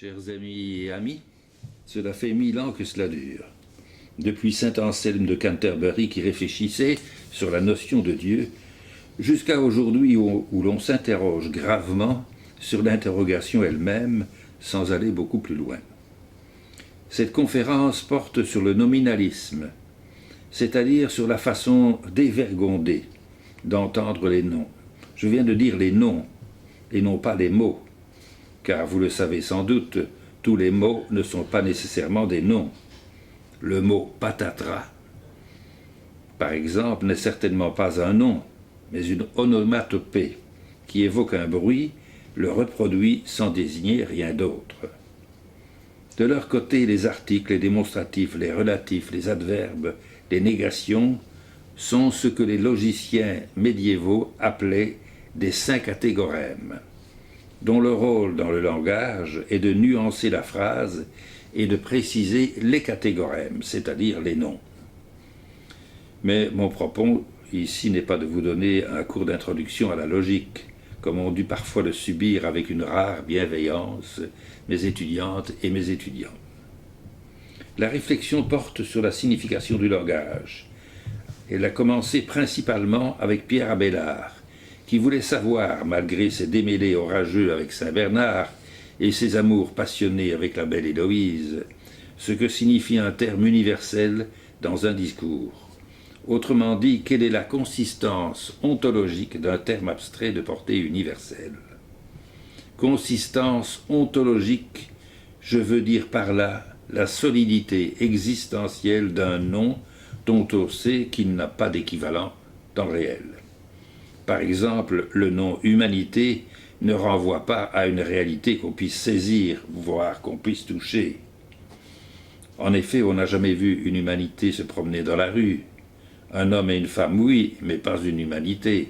Chers amis et amis, cela fait 1000 ans que cela dure. Depuis saint Anselme de Canterbury qui réfléchissait sur la notion de Dieu, jusqu'à aujourd'hui où l'on s'interroge gravement sur l'interrogation elle-même sans aller beaucoup plus loin. Cette conférence porte sur le nominalisme, c'est-à-dire sur la façon dévergondée d'entendre les noms. Je viens de dire les noms et non pas les mots, car vous le savez sans doute, tous les mots ne sont pas nécessairement des noms. Le mot patatras, par exemple, n'est certainement pas un nom, mais une onomatopée qui évoque un bruit, le reproduit sans désigner rien d'autre. De leur côté, les articles, les démonstratifs, les relatifs, les adverbes, les négations sont ce que les logiciens médiévaux appelaient des syncatégorèmes, dont le rôle dans le langage est de nuancer la phrase et de préciser les catégorèmes, c'est-à-dire les noms. Mais mon propos ici n'est pas de vous donner un cours d'introduction à la logique, comme ont dû parfois le subir avec une rare bienveillance mes étudiantes et mes étudiants. La réflexion porte sur la signification du langage. Elle a commencé principalement avec Pierre Abélard, qui voulait savoir, malgré ses démêlés orageux avec saint Bernard et ses amours passionnés avec la belle Héloïse, ce que signifie un terme universel dans un discours. Autrement dit, quelle est la consistance ontologique d'un terme abstrait de portée universelle. Consistance ontologique, je veux dire par là la solidité existentielle d'un nom dont on sait qu'il n'a pas d'équivalent dans le réel. Par exemple, le nom humanité ne renvoie pas à une réalité qu'on puisse saisir, voire qu'on puisse toucher. En effet, on n'a jamais vu une humanité se promener dans la rue. Un homme et une femme, oui, mais pas une humanité.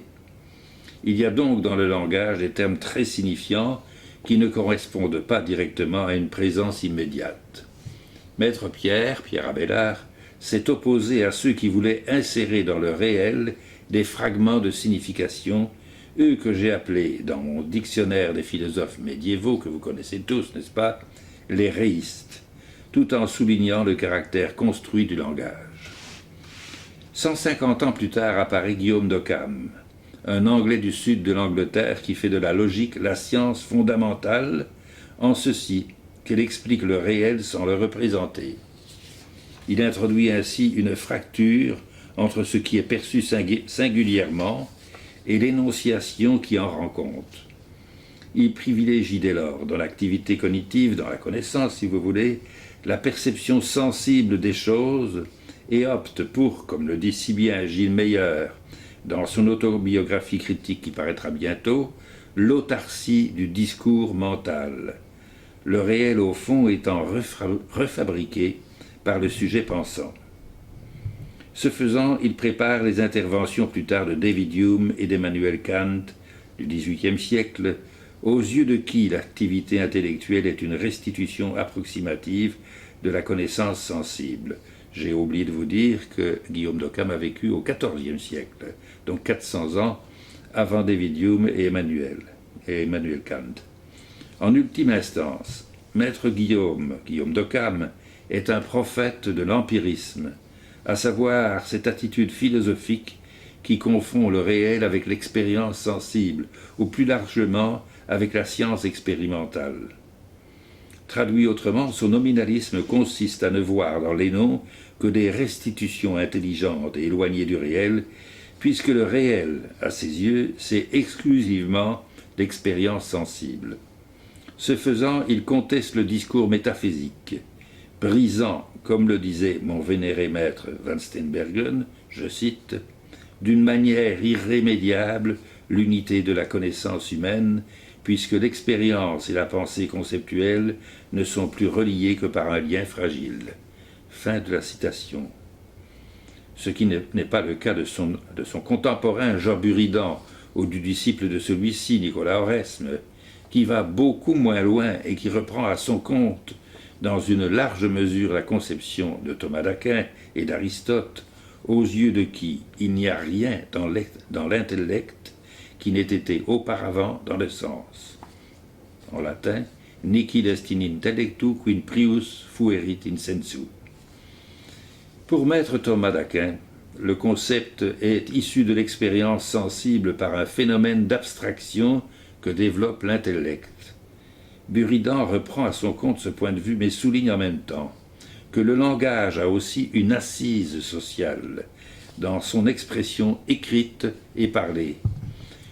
Il y a donc dans le langage des termes très signifiants qui ne correspondent pas directement à une présence immédiate. Maître Pierre Abélard, s'est opposé à ceux qui voulaient insérer dans le réel des fragments de signification, eux que j'ai appelés, dans mon dictionnaire des philosophes médiévaux, que vous connaissez tous, n'est-ce pas, les réistes, tout en soulignant le caractère construit du langage. 150 ans plus tard apparaît Guillaume d'Occam, un Anglais du sud de l'Angleterre qui fait de la logique la science fondamentale, en ceci qu'elle explique le réel sans le représenter. Il introduit ainsi une fracture entre ce qui est perçu singulièrement et l'énonciation qui en rend compte. Il privilégie dès lors, dans l'activité cognitive, dans la connaissance si vous voulez, la perception sensible des choses et opte pour, comme le dit si bien Gilles Meyer dans son autobiographie critique qui paraîtra bientôt, l'autarcie du discours mental, le réel au fond étant refabriqué par le sujet pensant. Ce faisant, il prépare les interventions plus tard de David Hume et d'Emmanuel Kant du XVIIIe siècle, aux yeux de qui l'activité intellectuelle est une restitution approximative de la connaissance sensible. J'ai oublié de vous dire que Guillaume d'Occam a vécu au XIVe siècle, donc 400 ans avant David Hume et Emmanuel Kant. En ultime instance, Maître Guillaume d'Occam, est un prophète de l'empirisme, à savoir cette attitude philosophique qui confond le réel avec l'expérience sensible, ou plus largement avec la science expérimentale. Traduit autrement, son nominalisme consiste à ne voir dans les noms que des restitutions intelligentes et éloignées du réel, puisque le réel, à ses yeux, c'est exclusivement l'expérience sensible. Ce faisant, il conteste le discours métaphysique, brisant, comme le disait mon vénéré maître Van Steenbergen, je cite, « d'une manière irrémédiable l'unité de la connaissance humaine, puisque l'expérience et la pensée conceptuelle ne sont plus reliées que par un lien fragile. » Fin de la citation. Ce qui n'est pas le cas de son contemporain Jean Buridan, ou du disciple de celui-ci, Nicolas Oresme, qui va beaucoup moins loin et qui reprend à son compte dans une large mesure la conception de Thomas d'Aquin et d'Aristote, aux yeux de qui il n'y a rien dans l'intellect qui n'ait été auparavant dans le sens. En latin, nihil est in intellectu quin prius fuerit in sensu. Pour maître Thomas d'Aquin, le concept est issu de l'expérience sensible par un phénomène d'abstraction que développe l'intellect. Buridan reprend à son compte ce point de vue, mais souligne en même temps que le langage a aussi une assise sociale dans son expression écrite et parlée,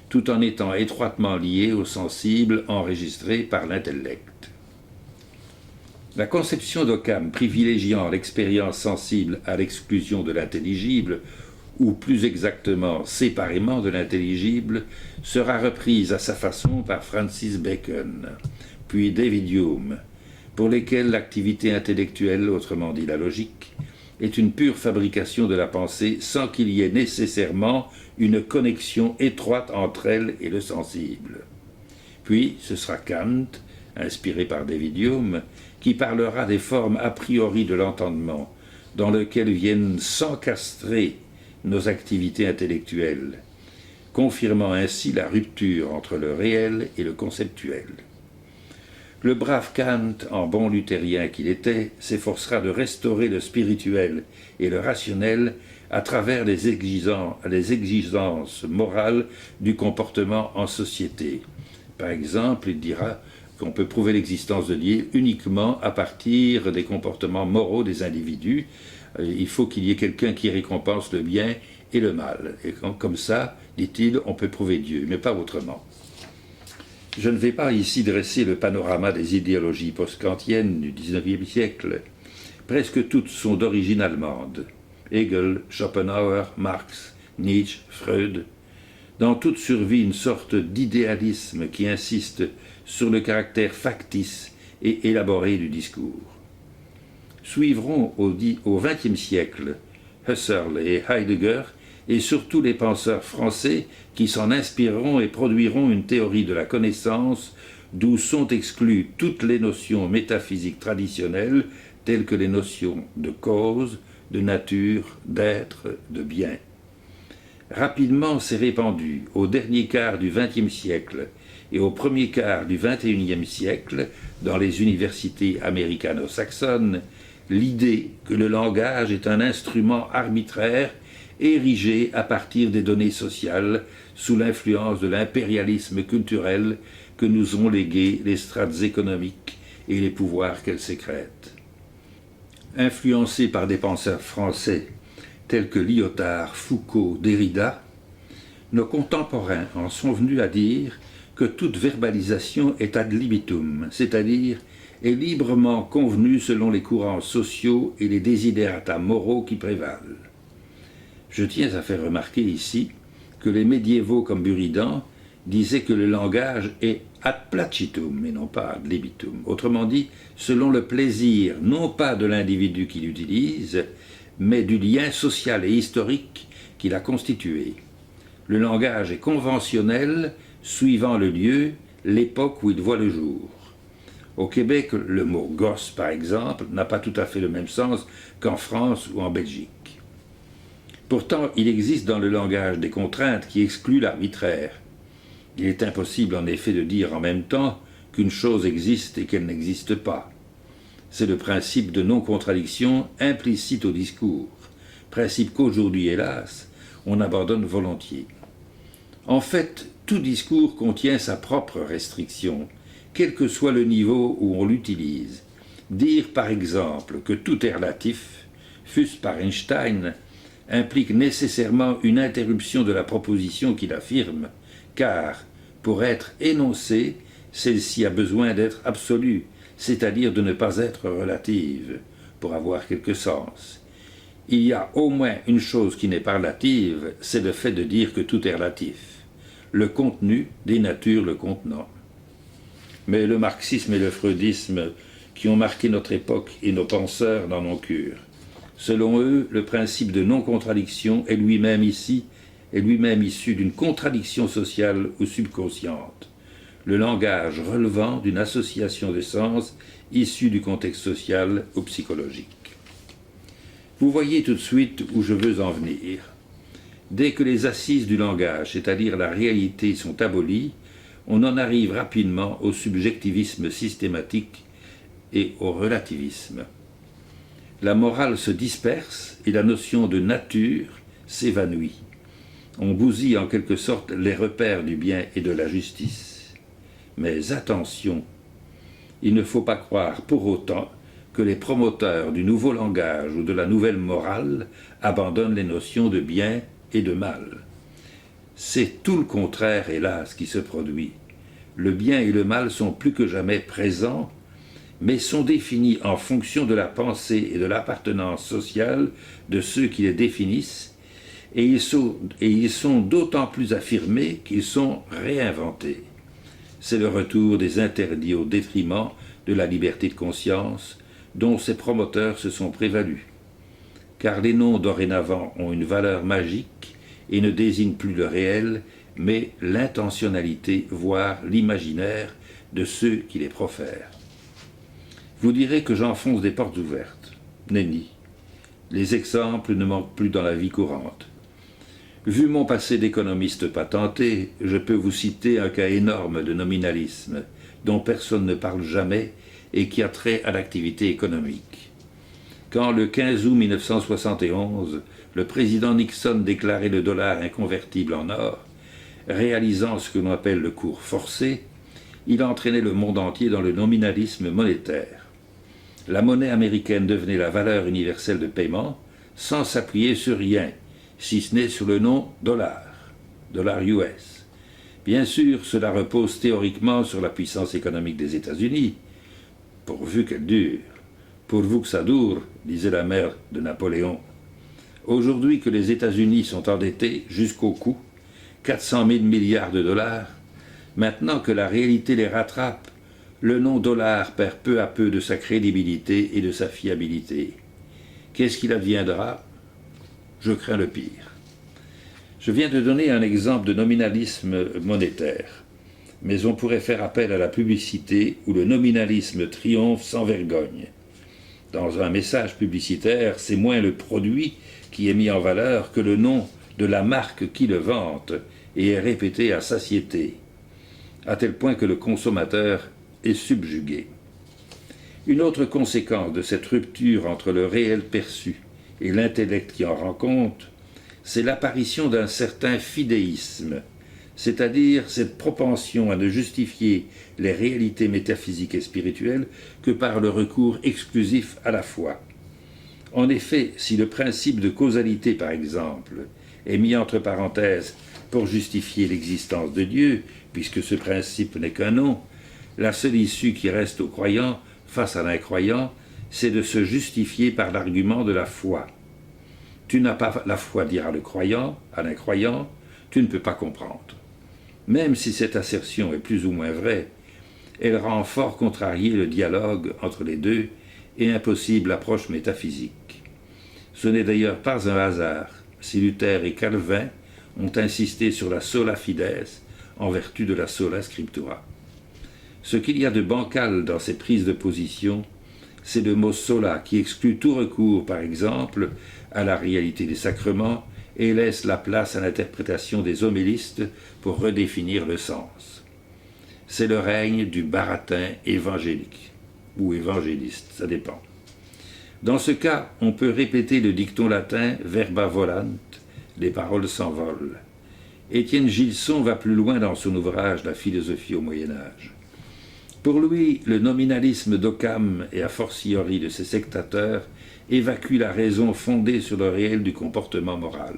tout en étant étroitement lié au sensible enregistré par l'intellect. La conception d'Occam privilégiant l'expérience sensible à l'exclusion de l'intelligible, ou plus exactement séparément de l'intelligible, sera reprise à sa façon par Francis Bacon, puis David Hume, pour lesquels l'activité intellectuelle, autrement dit la logique, est une pure fabrication de la pensée sans qu'il y ait nécessairement une connexion étroite entre elle et le sensible. Puis ce sera Kant, inspiré par David Hume, qui parlera des formes a priori de l'entendement, dans lesquelles viennent s'encastrer nos activités intellectuelles, confirmant ainsi la rupture entre le réel et le conceptuel. Le brave Kant, en bon luthérien qu'il était, s'efforcera de restaurer le spirituel et le rationnel à travers les exigences morales du comportement en société. Par exemple, il dira qu'on peut prouver l'existence de Dieu uniquement à partir des comportements moraux des individus. Il faut qu'il y ait quelqu'un qui récompense le bien et le mal. Et comme ça, dit-il, on peut prouver Dieu, mais pas autrement. Je ne vais pas ici dresser le panorama des idéologies post-kantiennes du XIXe siècle. Presque toutes sont d'origine allemande. Hegel, Schopenhauer, Marx, Nietzsche, Freud. Dans toutes survit une sorte d'idéalisme qui insiste sur le caractère factice et élaboré du discours. Suivront au XXe siècle Husserl et Heidegger, et surtout les penseurs français qui s'en inspireront et produiront une théorie de la connaissance d'où sont exclues toutes les notions métaphysiques traditionnelles telles que les notions de cause, de nature, d'être, de bien. Rapidement s'est répandu au dernier quart du XXe siècle et au premier quart du XXIe siècle dans les universités américano-saxonnes l'idée que le langage est un instrument arbitraire érigé à partir des données sociales sous l'influence de l'impérialisme culturel que nous ont légué les strates économiques et les pouvoirs qu'elles sécrètent. Influencés par des penseurs français tels que Lyotard, Foucault, Derrida, nos contemporains en sont venus à dire que toute verbalisation est ad libitum, c'est-à-dire est librement convenue selon les courants sociaux et les desiderata moraux qui prévalent. Je tiens à faire remarquer ici que les médiévaux comme Buridan disaient que le langage est ad placitum et non pas ad libitum. Autrement dit, selon le plaisir non pas de l'individu qui l'utilise, mais du lien social et historique qui l'a constitué. Le langage est conventionnel suivant le lieu, l'époque où il voit le jour. Au Québec, le mot « gosse », par exemple, n'a pas tout à fait le même sens qu'en France ou en Belgique. Pourtant, il existe dans le langage des contraintes qui excluent l'arbitraire. Il est impossible en effet de dire en même temps qu'une chose existe et qu'elle n'existe pas. C'est le principe de non-contradiction implicite au discours, principe qu'aujourd'hui, hélas, on abandonne volontiers. En fait, tout discours contient sa propre restriction, quel que soit le niveau où on l'utilise. Dire par exemple que tout est relatif, fût-ce par Einstein, implique nécessairement une interruption de la proposition qu'il affirme, car, pour être énoncée, celle-ci a besoin d'être absolue, c'est-à-dire de ne pas être relative, pour avoir quelque sens. Il y a au moins une chose qui n'est pas relative, c'est le fait de dire que tout est relatif. Le contenu dénature le contenant. Mais le marxisme et le freudisme, qui ont marqué notre époque et nos penseurs, n'en ont cure. Selon eux, le principe de non-contradiction est lui-même issu d'une contradiction sociale ou subconsciente, le langage relevant d'une association de sens issue du contexte social ou psychologique. Vous voyez tout de suite où je veux en venir. Dès que les assises du langage, c'est-à-dire la réalité, sont abolies, on en arrive rapidement au subjectivisme systématique et au relativisme. La morale se disperse et la notion de nature s'évanouit. On bousille en quelque sorte les repères du bien et de la justice. Mais attention, il ne faut pas croire pour autant que les promoteurs du nouveau langage ou de la nouvelle morale abandonnent les notions de bien et de mal. C'est tout le contraire, hélas, qui se produit. Le bien et le mal sont plus que jamais présents, mais sont définis en fonction de la pensée et de l'appartenance sociale de ceux qui les définissent, et ils sont d'autant plus affirmés qu'ils sont réinventés. C'est le retour des interdits au détriment de la liberté de conscience dont ces promoteurs se sont prévalus. Car les noms dorénavant ont une valeur magique et ne désignent plus le réel, mais l'intentionnalité, voire l'imaginaire de ceux qui les profèrent. Vous direz que j'enfonce des portes ouvertes. Nenni. Les exemples ne manquent plus dans la vie courante. Vu mon passé d'économiste patenté, je peux vous citer un cas énorme de nominalisme, dont personne ne parle jamais et qui a trait à l'activité économique. Quand le 15 août 1971, le président Nixon déclarait le dollar inconvertible en or, réalisant ce que l'on appelle le cours forcé, il entraînait le monde entier dans le nominalisme monétaire. La monnaie américaine devenait la valeur universelle de paiement sans s'appuyer sur rien, si ce n'est sur le nom dollar US. Bien sûr, cela repose théoriquement sur la puissance économique des États-Unis, pourvu qu'elle dure. Pourvu que ça dure, disait la mère de Napoléon. Aujourd'hui que les États-Unis sont endettés jusqu'au cou, 400 000 milliards de dollars, maintenant que la réalité les rattrape, le nom dollar perd peu à peu de sa crédibilité et de sa fiabilité. Qu'est-ce qu'il adviendra? Je crains le pire. Je viens de donner un exemple de nominalisme monétaire, mais on pourrait faire appel à la publicité où le nominalisme triomphe sans vergogne. Dans un message publicitaire, c'est moins le produit qui est mis en valeur que le nom de la marque qui le vante et est répété à satiété, à tel point que le consommateur est subjugué. Une autre conséquence de cette rupture entre le réel perçu et l'intellect qui en rend compte, c'est l'apparition d'un certain fidéisme, c'est-à-dire cette propension à ne justifier les réalités métaphysiques et spirituelles que par le recours exclusif à la foi. En effet, si le principe de causalité, par exemple, est mis entre parenthèses pour justifier l'existence de Dieu, puisque ce principe n'est qu'un nom, la seule issue qui reste aux croyants face à l'incroyant, c'est de se justifier par l'argument de la foi. Tu n'as pas la foi, dira le croyant à l'incroyant, tu ne peux pas comprendre. Même si cette assertion est plus ou moins vraie, elle rend fort contrarié le dialogue entre les deux et impossible l'approche métaphysique. Ce n'est d'ailleurs pas un hasard si Luther et Calvin ont insisté sur la sola fides en vertu de la sola scriptura. Ce qu'il y a de bancal dans ces prises de position, c'est le mot sola qui exclut tout recours, par exemple, à la réalité des sacrements et laisse la place à l'interprétation des homélistes pour redéfinir le sens. C'est le règne du baratin évangélique, ou évangéliste, ça dépend. Dans ce cas, on peut répéter le dicton latin verba volant, les paroles s'envolent. Étienne Gilson va plus loin dans son ouvrage La philosophie au Moyen-Âge. Pour lui, le nominalisme d'Occam et a fortiori de ses sectateurs évacue la raison fondée sur le réel du comportement moral.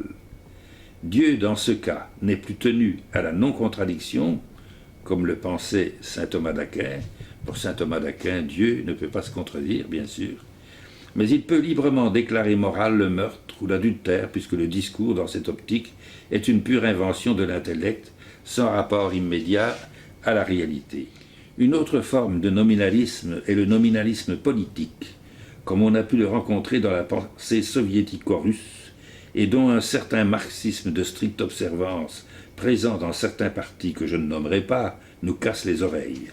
Dieu, dans ce cas, n'est plus tenu à la non-contradiction, comme le pensait saint Thomas d'Aquin. Pour saint Thomas d'Aquin, Dieu ne peut pas se contredire, bien sûr, mais il peut librement déclarer moral le meurtre ou l'adultère, puisque le discours, dans cette optique, est une pure invention de l'intellect, sans rapport immédiat à la réalité. Une autre forme de nominalisme est le nominalisme politique, comme on a pu le rencontrer dans la pensée soviético-russe, et dont un certain marxisme de stricte observance, présent dans certains partis que je ne nommerai pas, nous casse les oreilles.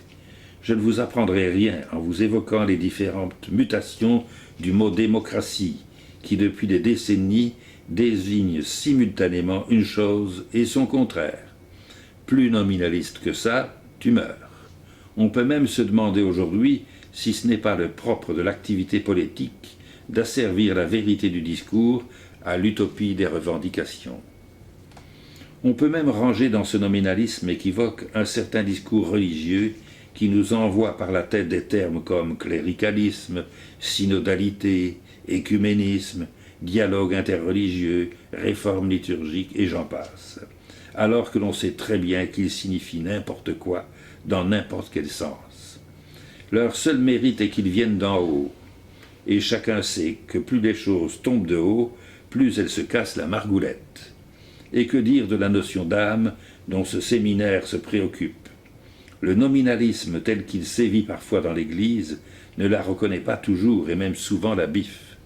Je ne vous apprendrai rien en vous évoquant les différentes mutations du mot démocratie, qui depuis des décennies désigne simultanément une chose et son contraire. Plus nominaliste que ça, tu meurs. On peut même se demander aujourd'hui si ce n'est pas le propre de l'activité politique d'asservir la vérité du discours à l'utopie des revendications. On peut même ranger dans ce nominalisme équivoque un certain discours religieux qui nous envoie par la tête des termes comme cléricalisme, synodalité, écuménisme, dialogue interreligieux, réforme liturgique et j'en passe, alors que l'on sait très bien qu'ils signifient n'importe quoi dans n'importe quel sens. Leur seul mérite est qu'ils viennent d'en haut, et chacun sait que plus les choses tombent de haut, plus elles se cassent la margoulette. Et que dire de la notion d'âme dont ce séminaire se préoccupe? Le nominalisme tel qu'il sévit parfois dans l'Église ne la reconnaît pas toujours et même souvent la biffe.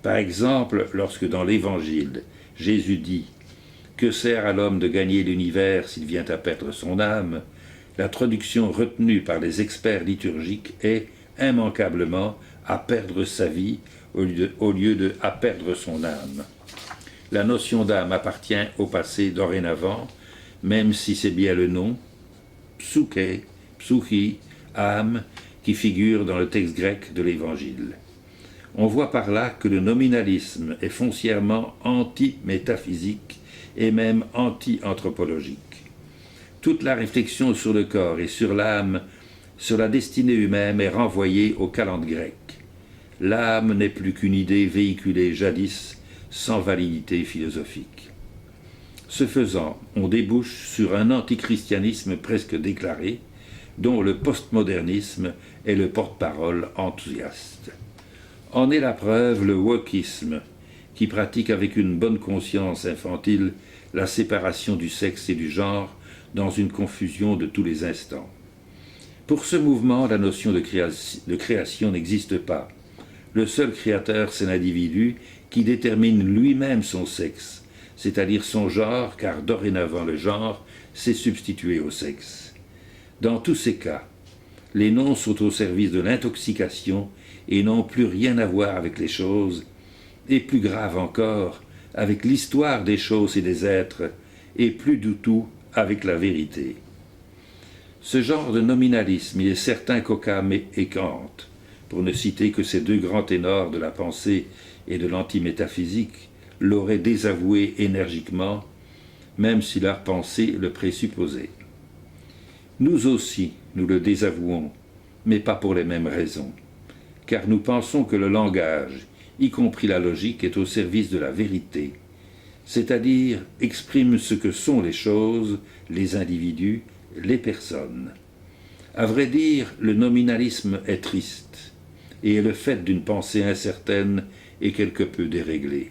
Par exemple, lorsque dans l'Évangile, Jésus dit « Que sert à l'homme de gagner l'univers s'il vient à perdre son âme ?» la traduction retenue par les experts liturgiques est immanquablement « à perdre sa vie » au lieu de « à perdre son âme ». La notion d'âme appartient au passé dorénavant, même si c'est bien le nom, psyché, psychi, âme, qui figure dans le texte grec de l'Évangile. On voit par là que le nominalisme est foncièrement anti-métaphysique et même anti-anthropologique. Toute la réflexion sur le corps et sur l'âme, sur la destinée humaine est renvoyée aux calendes grecques. L'âme n'est plus qu'une idée véhiculée jadis sans validité philosophique. Ce faisant, on débouche sur un antichristianisme presque déclaré, dont le postmodernisme est le porte-parole enthousiaste. En est la preuve le wokisme, qui pratique avec une bonne conscience infantile la séparation du sexe et du genre dans une confusion de tous les instants. Pour ce mouvement, la notion de création n'existe pas. Le seul créateur, c'est l'individu qui détermine lui-même son sexe, c'est-à-dire son genre, car dorénavant le genre s'est substitué au sexe. Dans tous ces cas, les noms sont au service de l'intoxication et n'ont plus rien à voir avec les choses, et plus grave encore, avec l'histoire des choses et des êtres, et plus du tout avec la vérité. Ce genre de nominalisme, il est certain qu'Occam et Kant, pour ne citer que ces deux grands ténors de la pensée et de l'antimétaphysique, l'auraient désavoué énergiquement, même si leur pensée le présupposait. Nous aussi, nous le désavouons, mais pas pour les mêmes raisons, car nous pensons que le langage, y compris la logique, est au service de la vérité, c'est-à-dire exprime ce que sont les choses, les individus, les personnes. À vrai dire, le nominalisme est triste, et est le fait d'une pensée incertaine et quelque peu déréglée.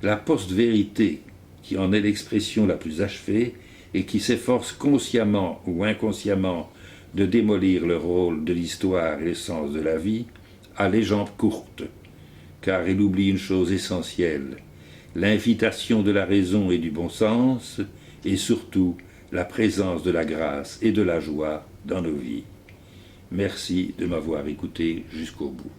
La post-vérité, qui en est l'expression la plus achevée, et qui s'efforce consciemment ou inconsciemment de démolir le rôle de l'histoire et le sens de la vie, a les jambes courtes, car il oublie une chose essentielle, l'invitation de la raison et du bon sens, et surtout la présence de la grâce et de la joie dans nos vies. Merci de m'avoir écouté jusqu'au bout.